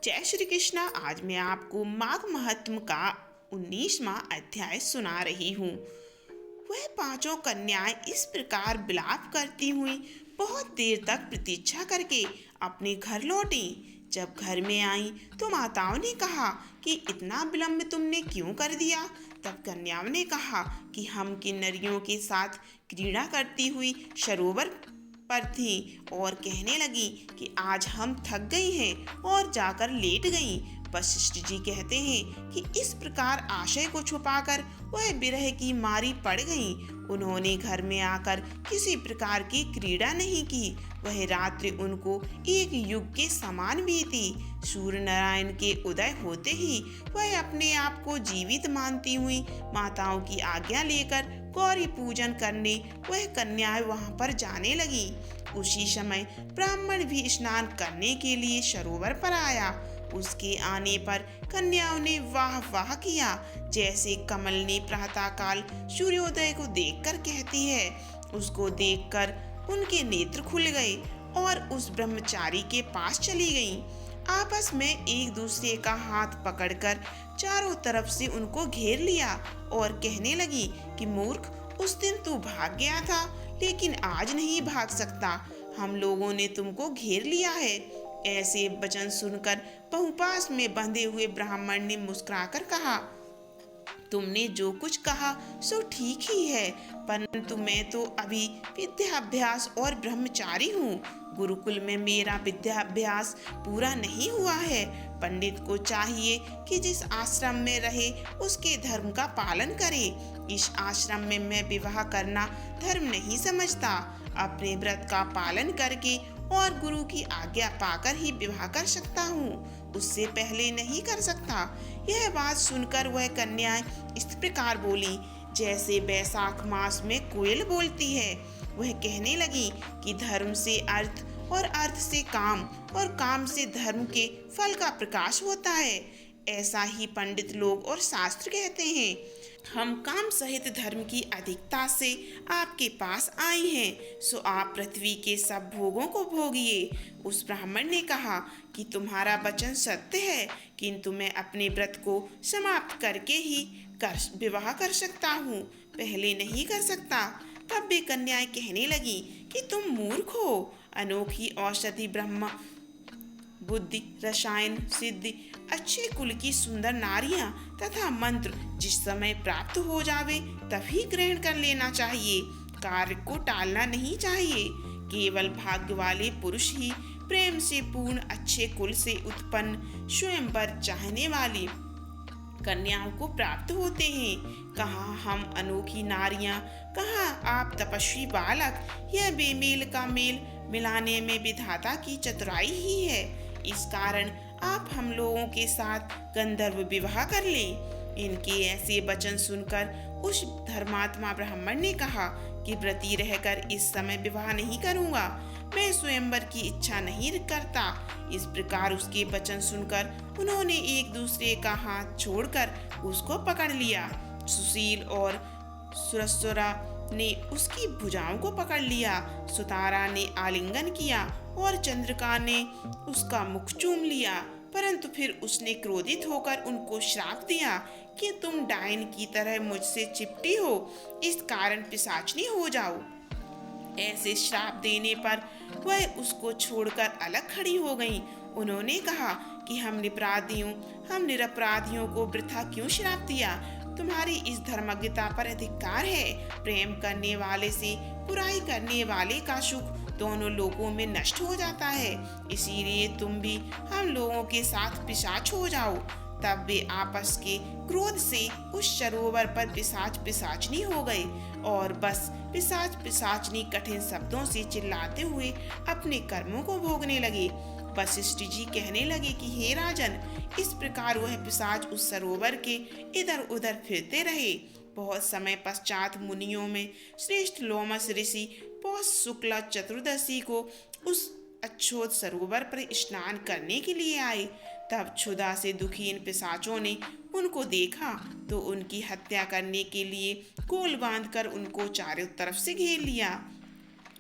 जय श्री कृष्णा। आज मैं आपको माघ महात्म का 19वां अध्याय सुना रही हूँ। वह पांचों कन्याएं इस प्रकार विलाप करती हुई बहुत देर तक प्रतीक्षा करके अपने घर लौटी। जब घर में आई तो माताओं ने कहा कि इतना विलंब तुमने क्यों कर दिया। तब कन्याओं ने कहा कि हम किन्नरियों के साथ क्रीड़ा करती हुई सरोवर पर थी और कहने लगी कि आज हम थक गई हैं और जाकर लेट गईं। वशिष्ठ जी कहते हैं कि इस प्रकार आशय को छुपाकर वह विरह की मारी पड़ गईं। उन्होंने घर में आकर किसी प्रकार की क्रीड़ा नहीं की। वह रात्रि उनको एक युग के समान बीती। सूर्य नारायण के उदय होते ही वह अपने आप को जीवित मानती हुई माताओं की आज्ञा लेकर गौरी पूजन करने वह कन्याएं वहां पर जाने लगी। उसी समय ब्राह्मण भी स्नान करने के लिए सरोवर पर आया। उसके आने पर कन्याओं ने वाह वाह किया। जैसे कमल ने प्रातःकाल सूर्योदय को देखकर कहती है, उसको देखकर उनके नेत्र खुल गए और उस ब्रह्मचारी के पास चली गईं। आपस में एक दूसरे का हाथ पकड़कर चारों तरफ से उनको घेर लिया और कहने लगी कि मूर्ख, उस दिन तू भाग गया था लेकिन आज नहीं भाग सकता। हम लोगों ने तुमको घेर लिया है। ऐसे वचन सुनकर बहुपास में बंधे हुए ब्राह्मण ने मुस्कुराकर कहा, तुमने जो कुछ कहा सो ठीक ही है, परंतु मैं तो अभी विद्याभ्यास और ब्रह्मचारी हूँ। गुरुकुल में मेरा विद्याभ्यास पूरा नहीं हुआ है। पंडित को चाहिए कि जिस आश्रम में रहे उसके धर्म का पालन करे। इस आश्रम में मैं विवाह करना धर्म नहीं समझता। अपने व्रत का पालन करके और गुरु की आज्ञा पाकर ही विवाह कर सकता हूँ, उससे पहले नहीं कर सकता। यह बात सुनकर वह कन्याएं इस प्रकार बोली जैसे बैसाख मास में कोयल बोलती है। वह कहने लगी कि धर्म से अर्थ और अर्थ से काम और काम से धर्म के फल का प्रकाश होता है। ऐसा ही पंडित लोग और शास्त्र कहते हैं। हम काम सहित धर्म की अधिकता से आपके पास आए हैं, सो आप पृथ्वी के सब भोगों को भोगिए। उस ब्राह्मण ने कहा कि तुम्हारा वचन सत्य है, किंतु मैं अपने व्रत को समाप्त करके ही विवाह कर सकता हूँ, पहले नहीं कर सकता। तब वे कन्याएं कहने लगी कि तुम मूर्ख हो। अनोखी औषधि ब्रह्म बुद्धि रसायन सिद्धि अच्छे कुल की सुंदर नारियां तथा मंत्र जिस समय प्राप्त हो जावे तभी ग्रहण कर लेना चाहिए। कार्य को टालना नहीं चाहिए। केवल भाग्य वाले पुरुष ही प्रेम से पूर्ण अच्छे कुल से उत्पन्न स्वयंवर चाहने वाली कन्याओं को प्राप्त होते हैं। कहाँ हम अनोखी नारियां, कहाँ आप तपस्वी बालक। यह बेमेल का मेल मिलाने में विधाता की चतुराई ही है। इस कारण आप हम लोगों के साथ गंधर्व विवाह कर लें। इनके ऐसे वचन सुनकर उस धर्मात्मा ब्राह्मण ने कहा कि व्रती रहकर इस समय विवाह नहीं करूँगा, मैं स्वयंवर की इच्छा नहीं करता। इस प्रकार उसके वचन सुनकर उन्होंने एक दूसरे का हाथ छोड़कर उसको पकड़ लिया। सुशील और सुरसुरा ने उसकी भुजाओं को पकड़ लिया। सुतारा ने आलिंगन किया और चंद्रिका ने उसका मुख चूम लिया। परंतु फिर उसने क्रोधित होकर उनको श्राप दिया कि तुम डायन की तरह मुझसे चिपटी हो, इस कारण पिशाचनी हो जाओ। ऐसे श्राप देने पर वह उसको छोड़कर अलग खड़ी हो गईं। उन्होंने कहा कि हम निरपराधियों को वृथा क्यों श्राप दिया। तुम्हारी इस धर्मज्ञता पर अधिकार है। प्रेम करने वाले से बुराई करने वाले का सुख दोनों लोगों में नष्ट हो जाता है। इसीलिए तुम भी हम लोगों के साथ पिशाच हो जाओ। तब वे आपस के क्रोध से उस सरोवर पर पिशाच पिशाचनी हो गए और बस पिशाच पिशाचनी कठिन शब्दों से चिल्लाते हुए अपने कर्मों को भोगने लगे। वशिष्ठ जी कहने लगे कि हे राजन, इस प्रकार वह पिशाच उस सरोवर के इधर उधर फिरते रहे। बहुत समय पश्चात मुनियों में श्रेष्ठ लोमस ऋषि पौष शुक्ला चतुर्दशी को उस अच्छोत सरोवर पर स्नान करने के लिए आए। तब क्षुधा से दुखी इन पिशाचों ने उनको देखा तो उनकी हत्या करने के लिए कोल बांधकर उनको चारों तरफ से घेर लिया।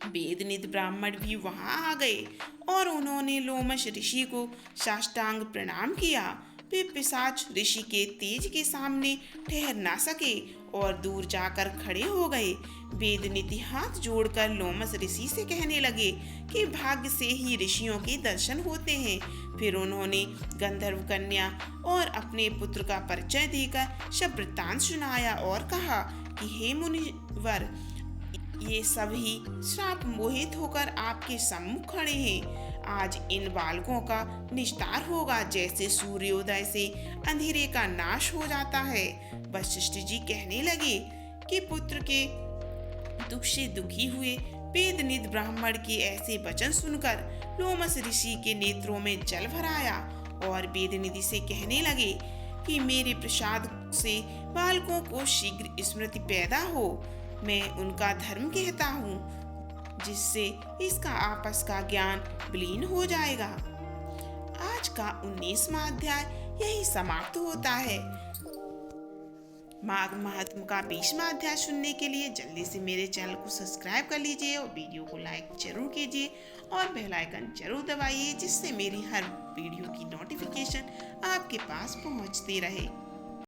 वेदनित ब्राह्मण भी वहां आ गए और उन्होंने लोमश ऋषि को साष्टांग प्रणाम किया। वे पिशाच ऋषि के तेज के सामने ठहर ना सके और दूर जाकर खड़े हो गए। वेदनिति हाथ जोड़कर लोमस ऋषि से कहने लगे कि भाग्य से ही ऋषियों के दर्शन होते हैं। फिर उन्होंने गंधर्व कन्या और अपने पुत्र का परिचय देकर सब वृत्तांत सुनाया और कहा कि हे मुनिवर, ये सभी श्राप मोहित होकर आपके सम्मुख खड़े हैं। आज इन बालकों का निस्तार होगा, जैसे सूर्योदय से अंधेरे का नाश हो जाता है। वशिष्ठ जी कहने लगे कि पुत्र के दुख से दुखी हुए वेदनित ब्राह्मण के ऐसे वचन सुनकर लोमस ऋषि के नेत्रों में जल भर आया और वेदनिधि से कहने लगे कि मेरे प्रसाद से बालकों को शीघ्र स्मृति पैदा हो। मैं उनका धर्म कहता हूँ, जिससे इसका आपस का ज्ञान विलीन हो जाएगा। आज का 19वां अध्याय यही समाप्त होता है। माघ महात्म का 20वां अध्याय सुनने के लिए जल्दी से मेरे चैनल को सब्सक्राइब कर लीजिए और वीडियो को लाइक जरूर कीजिए और बेल आइकन जरूर दबाइए, जिससे मेरी हर वीडियो की नोटिफिकेशन आपके पास पहुंचती रहे।